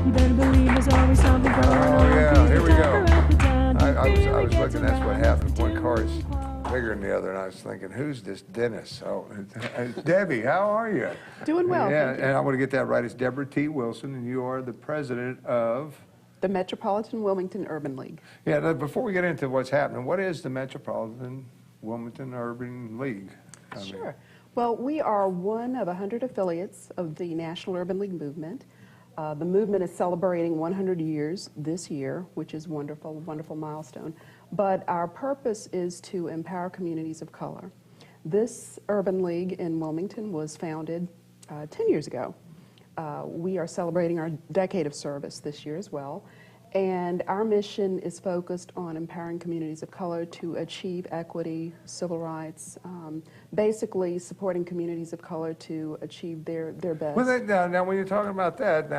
You better believe there's always something going on. Oh yeah, here we go. I was Get looking, to that's what ride happens. the One car is Qualls. bigger than the other, and I was thinking, who's this Dennis? Oh, it's Debbie, how are you? Doing well, Yeah, thank you. and I want to get that right. It's Deborah T Wilson, and you are the president of... The Metropolitan Wilmington Urban League. Yeah, before we get into what's happening, what is the Metropolitan Wilmington Urban League? Sure. Well, we are one of 100 affiliates of the National Urban League movement. The movement is celebrating 100 years this year, which is wonderful, wonderful milestone. But our purpose is to empower communities of color. This urban league in Wilmington was founded 10 years ago. We are celebrating our decade of service this year as well. And our mission is focused on empowering communities of color to achieve equity, civil rights, basically supporting communities of color to achieve their best. Well, now when you're talking about that,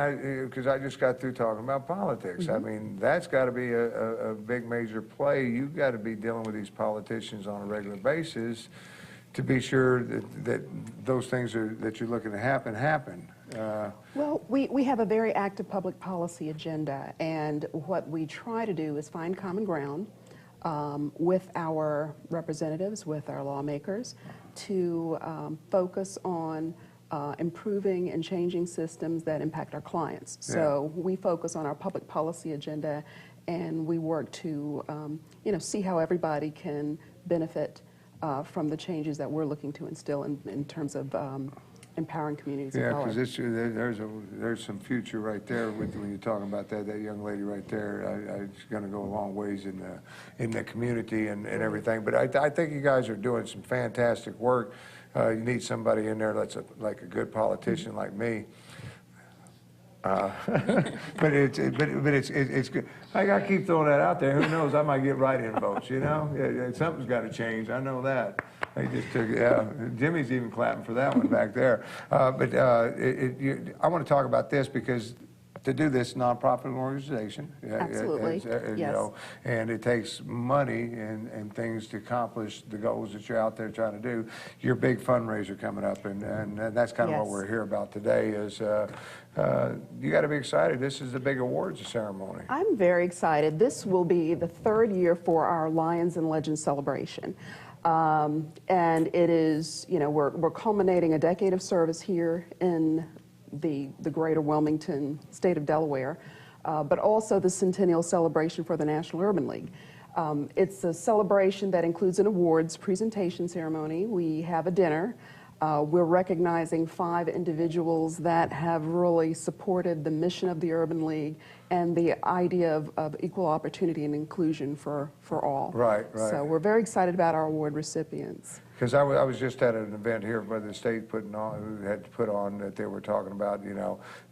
because I just got through talking about politics, I mean, that's got to be a big major play. You've got to be dealing with these politicians on a regular basis to be sure that those things that you're looking to happen. Well, we have a very active public policy agenda, and what we try to do is find common ground with our representatives, with our lawmakers, to focus on improving and changing systems that impact our clients. So we focus on our public policy agenda, and we work to see how everybody can benefit from the changes that we're looking to instill in terms of empowering communities of color. Yeah, because there's some future right there when you're talking about that young lady right there. It's going to go a long ways in the community and everything. But I think you guys are doing some fantastic work. You need somebody in there that's like a good politician like me. But it's good. I got to keep throwing that out there. Who knows? I might get write-in votes. You know, something's got to change. I know that. They just took. Jimmy's even clapping for that one back there. I want to talk about this because to do this nonprofit organization, Absolutely, yes. You know, and it takes money and things to accomplish the goals that you're out there trying to do. Your big fundraiser coming up, and that's kind of what we're here about today. Is you got to be excited. This is the big awards ceremony. I'm very excited. This will be the third year for our Lions and Legends celebration. And it is, we're culminating a decade of service here in the greater Wilmington state of Delaware, but also the centennial celebration for the National Urban League. It's a celebration that includes an awards presentation ceremony. We have a dinner. We're recognizing 5 individuals that have really supported the mission of the Urban League and the idea of equal opportunity and inclusion for all. Right. So we're very excited about our award recipients. Because I was just at an event here where the state had put on that they were talking about,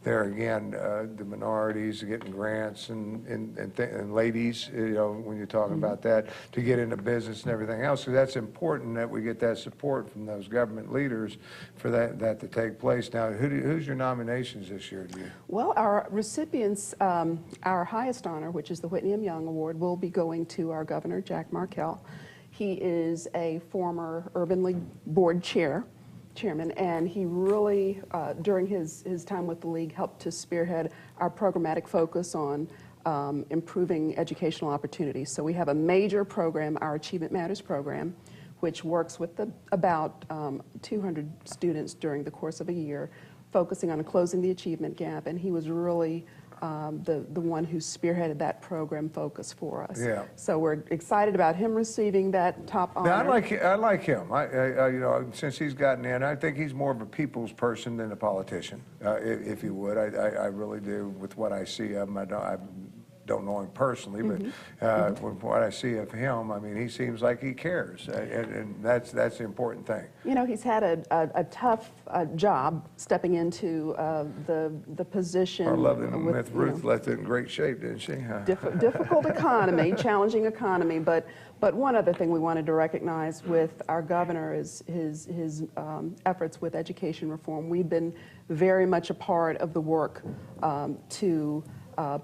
there again, the minorities getting grants and ladies, when you're talking about that, to get into business and everything else. So that's important that we get that support from those government leaders for that to take place. Now, who's your nominations this year, do you? Well, our recipients, our highest honor, which is the Whitney M. Young Award, will be going to our governor, Jack Markell. He is a former Urban League board chairman, and he really, during his time with the league, helped to spearhead our programmatic focus on improving educational opportunities. So we have a major program, our Achievement Matters program, which works with about 200 students during the course of a year, focusing on closing the achievement gap, and he was really the one who spearheaded that program focus for us. Yeah. So we're excited about him receiving that top honor. Now, I like him. Since he's gotten in, I think he's more of a people's person than a politician, if you would. I really do with what I see of him. I don't know him personally, but with what I see of him, I mean, he seems like he cares, and that's the important thing. He's had a tough job stepping into the position. Our lovely Miss Ruth left it in great shape, didn't she? Difficult economy, challenging economy, but one other thing we wanted to recognize with our governor is his efforts with education reform. We've been very much a part of the work to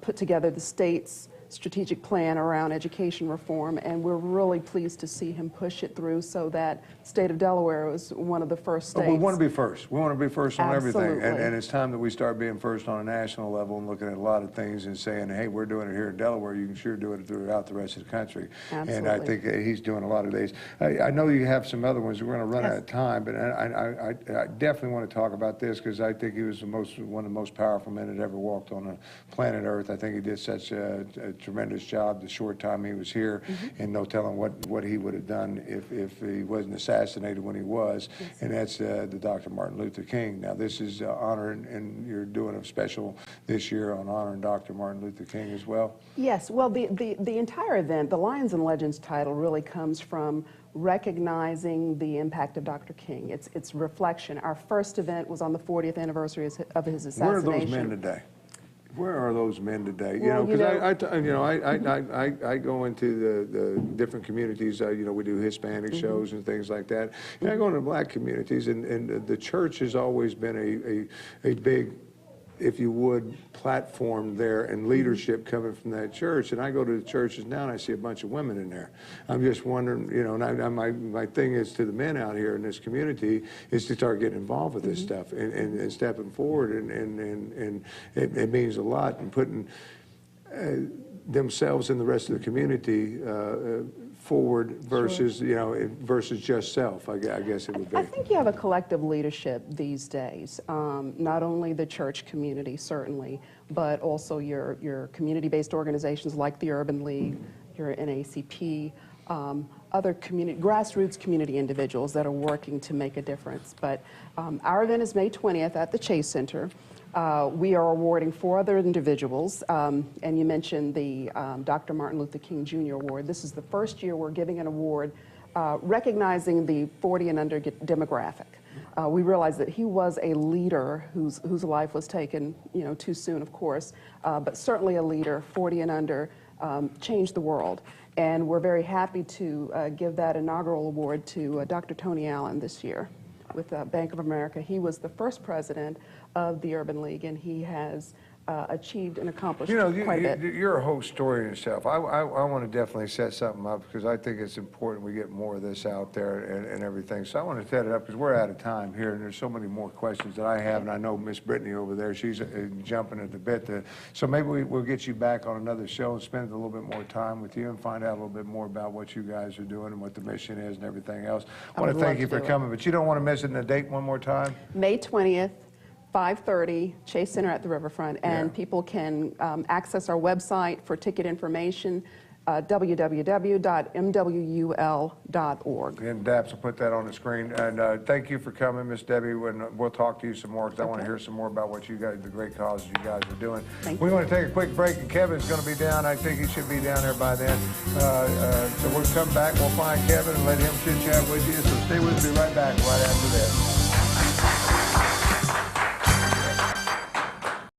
put together the state's strategic plan around education reform, and we're really pleased to see him push it through so that the state of Delaware was one of the first states. We want to be first. We want to be first on everything. Absolutely. And it's time that we start being first on a national level and looking at a lot of things and saying, hey, we're doing it here in Delaware. You can sure do it throughout the rest of the country. Absolutely. And I think he's doing a lot of these. I know you have some other ones. We're going to run out of time, but I definitely want to talk about this because I think he was one of the most powerful men that ever walked on the planet Earth. I think he did such a tremendous job the short time he was here, and no telling what he would have done if he wasn't assassinated when he was. Yes. And that's the Dr. Martin Luther King. Now this is honoring, and you're doing a special this year on honoring Dr. Martin Luther King as well. Yes, well the entire event, the Lions and Legends title, really comes from recognizing the impact of Dr. King. It's reflection. Our first event was on the 40th anniversary of his assassination. Where are those men today? Where are those men today? You know, because I go into the different communities. You know, we do Hispanic shows and things like that. And I go into black communities, and the church has always been a big, if you would, platform there and leadership coming from that church. And I go to the churches now and I see a bunch of women in there. I'm just wondering, you know, and my thing is to the men out here in this community is to start getting involved with this stuff and stepping forward. And it means a lot, and putting themselves and the rest of the community forward versus, you know, versus just self, I guess it would be. I think you have a collective leadership these days, not only the church community, certainly, but also your community-based organizations like the Urban League, your NAACP, other grassroots community individuals that are working to make a difference. But our event is May 20th at the Chase Center. We are awarding 4 other individuals, and you mentioned the Dr. Martin Luther King Jr. Award. This is the first year we're giving an award recognizing the 40 and under demographic. We realize that he was a leader whose life was taken, you know, too soon, of course, but certainly a leader, 40 and under, changed the world. And we're very happy to give that inaugural award to Dr. Tony Allen this year with Bank of America. He was the first president of the Urban League, and he has achieved and accomplished quite a bit. You're a whole story in yourself. I want to definitely set something up because I think it's important we get more of this out there and everything. So I want to set it up because we're out of time here, and there's so many more questions that I have, and I know Miss Brittany over there, she's jumping at the bit. So maybe we'll get you back on another show and spend a little bit more time with you and find out a little bit more about what you guys are doing and what the mission is and everything else. I want to thank you for coming, but you don't want to miss it in the date one more time? May 20th. 5:30, Chase Center at the Riverfront, and people can access our website for ticket information, www.mwul.org. And Daps will put that on the screen. And thank you for coming, Miss Debbie. We'll talk to you some more because I want to hear some more about what you guys, the great causes you guys are doing. We want to take a quick break, and Kevin's going to be down. I think he should be down there by then. So we'll come back. We'll find Kevin and let him chit-chat with you. So stay with us. Be right back right after this.